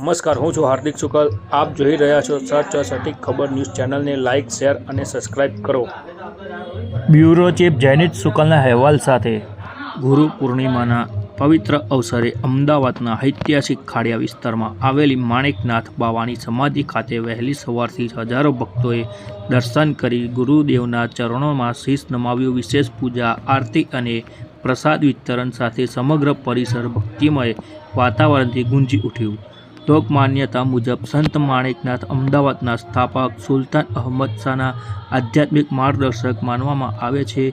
નમસ્કાર, હું છું હાર્દિક શુકલ। આપ જોઈ રહ્યા છો સચ સટીક ખબર ન્યૂઝ ચેનલને લાઇક, શેર અને સબસ્ક્રાઇબ કરો। બ્યુરો ચીફ જયનીત શુકલના અહેવાલ સાથે ગુરુ પૂર્ણિમાના પવિત્ર અવસરે અમદાવાદના ઐતિહાસિક ખાડિયા વિસ્તારમાં આવેલી માણેકનાથ બાવાની સમાધિ ખાતે વહેલી સવારથી હજારો ભક્તોએ દર્શન કરી ગુરુદેવના ચરણોમાં શીશ નમાવ્યું। વિશેષ પૂજા, આરતી અને પ્રસાદ વિતરણ સાથે સમગ્ર પરિસર ભક્તિમય વાતાવરણથી ગુંજી ઉઠ્યું। લોક માન્યતા મુજબ સંત માણેકનાથ અમદાવાદના સ્થાપક સુલતાન અહમદ શાહના આધ્યાત્મિક માર્ગદર્શક માનવામાં આવે છે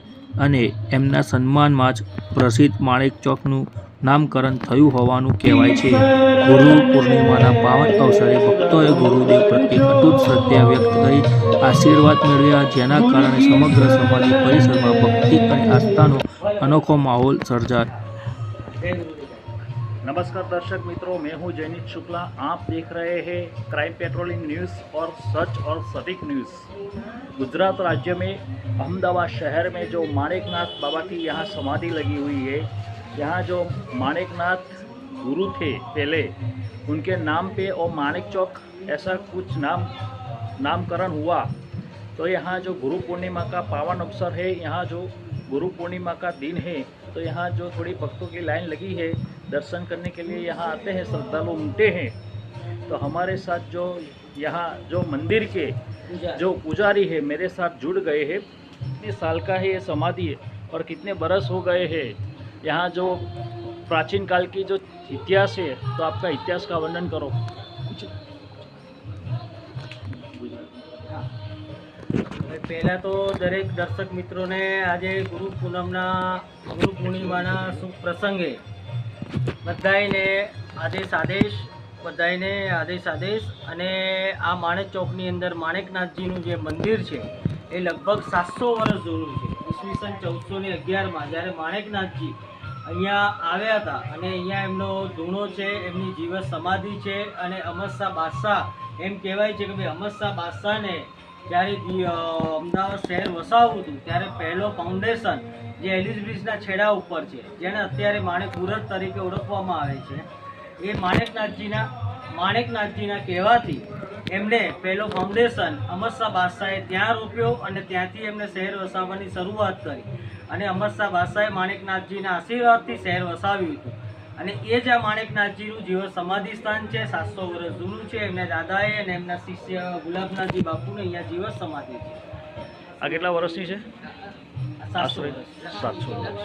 અને એમના સન્માનમાં જ પ્રસિદ્ધ માણેક ચોકનું નામકરણ થયું હોવાનું કહેવાય છે। ગુરુ પૂર્ણિમાના પાવન અવસરે ભક્તોએ ગુરુદેવ પ્રત્યે અતૂટ શ્રદ્ધા વ્યક્ત કરી આશીર્વાદ મેળવ્યા, જેના કારણે સમગ્ર સમાધિ પરિસરમાં ભક્તિ અને આસ્થાનો अनोखा माहौल सर्जा। नमस्कार दर्शक मित्रों, मैं हूं जयनीत शुक्ला। आप देख रहे हैं क्राइम पेट्रोलिंग न्यूज़ और सच और सटीक न्यूज़। गुजरात राज्य में अहमदाबाद शहर में जो माणेकनाथ बाबा की यहाँ समाधि लगी हुई है, यहाँ जो माणेकनाथ गुरु थे पहले, उनके नाम पे और माणेक चौक ऐसा कुछ नामकरण हुआ। तो यहाँ जो गुरु पूर्णिमा का पावन अवसर है, यहाँ जो गुरु पूर्णिमा का दिन है, तो यहाँ जो थोड़ी भक्तों की लाइन लगी है दर्शन करने के लिए, यहाँ आते हैं श्रद्धालु उमटे हैं। तो हमारे साथ जो यहाँ जो मंदिर के जो पुजारी है मेरे साथ जुड़ गए हैं। कितने साल का है ये समाधि और कितने बरस हो गए हैं। यहाँ जो प्राचीन काल की जो इतिहास है, तो आपका इतिहास का वर्णन करो। पहला तो दरेक दर्शक मित्रों ने आज गुरु पूर्णिमाना शुभ प्रसंगे बधाईने आदेश अने आ माणेक चौकनी अंदर माणेकनाथजीનું જે મંદિર છે એ લગભગ 700 વર્ષ જૂનું છે। ઈસવીસન 1411 માં જ્યારે માણેકનાથજી અહીંયા આવ્યા હતા અને અહીંયા એમનો ધૂણો છે, એમની જીવત સમાધિ છે અને અહમદશાહ બાદશાહ એમ કહેવાય છે કે ભાઈ અહમદશાહ બાદશાહને જ્યારે અમદાવાદ શહેર વસાવવું હતું ત્યારે પહેલો ફાઉન્ડેશન જે એલિસ બ્રિજના છેડા ઉપર છે, જેને અત્યારે માણેક બુરજ તરીકે ઓળખવામાં આવે છે, એ માણેકનાથજીના કહેવાથી એમને પહેલો ફાઉન્ડેશન અહમદશાહ બાદશાહે ત્યાં રોપ્યો અને ત્યાંથી એમને શહેર વસાવવાની શરૂઆત કરી અને અહમદશાહ બાદશાહે માણેકનાથજીના આશીર્વાદથી શહેર વસાવ્યું હતું। અને એ જ આ માણેકનાથજીનું જીવન સમાધિ સ્થાન છે, 700 વર્ષ જૂનું છે। એમના દાદાએ અને એમના શિષ્ય ગુલાબનાથજી બાપુને અહીંયા જીવન સમાધિ છે। આ કેટલા વર્ષની છે? 700 વર્ષ। 700 વર્ષ।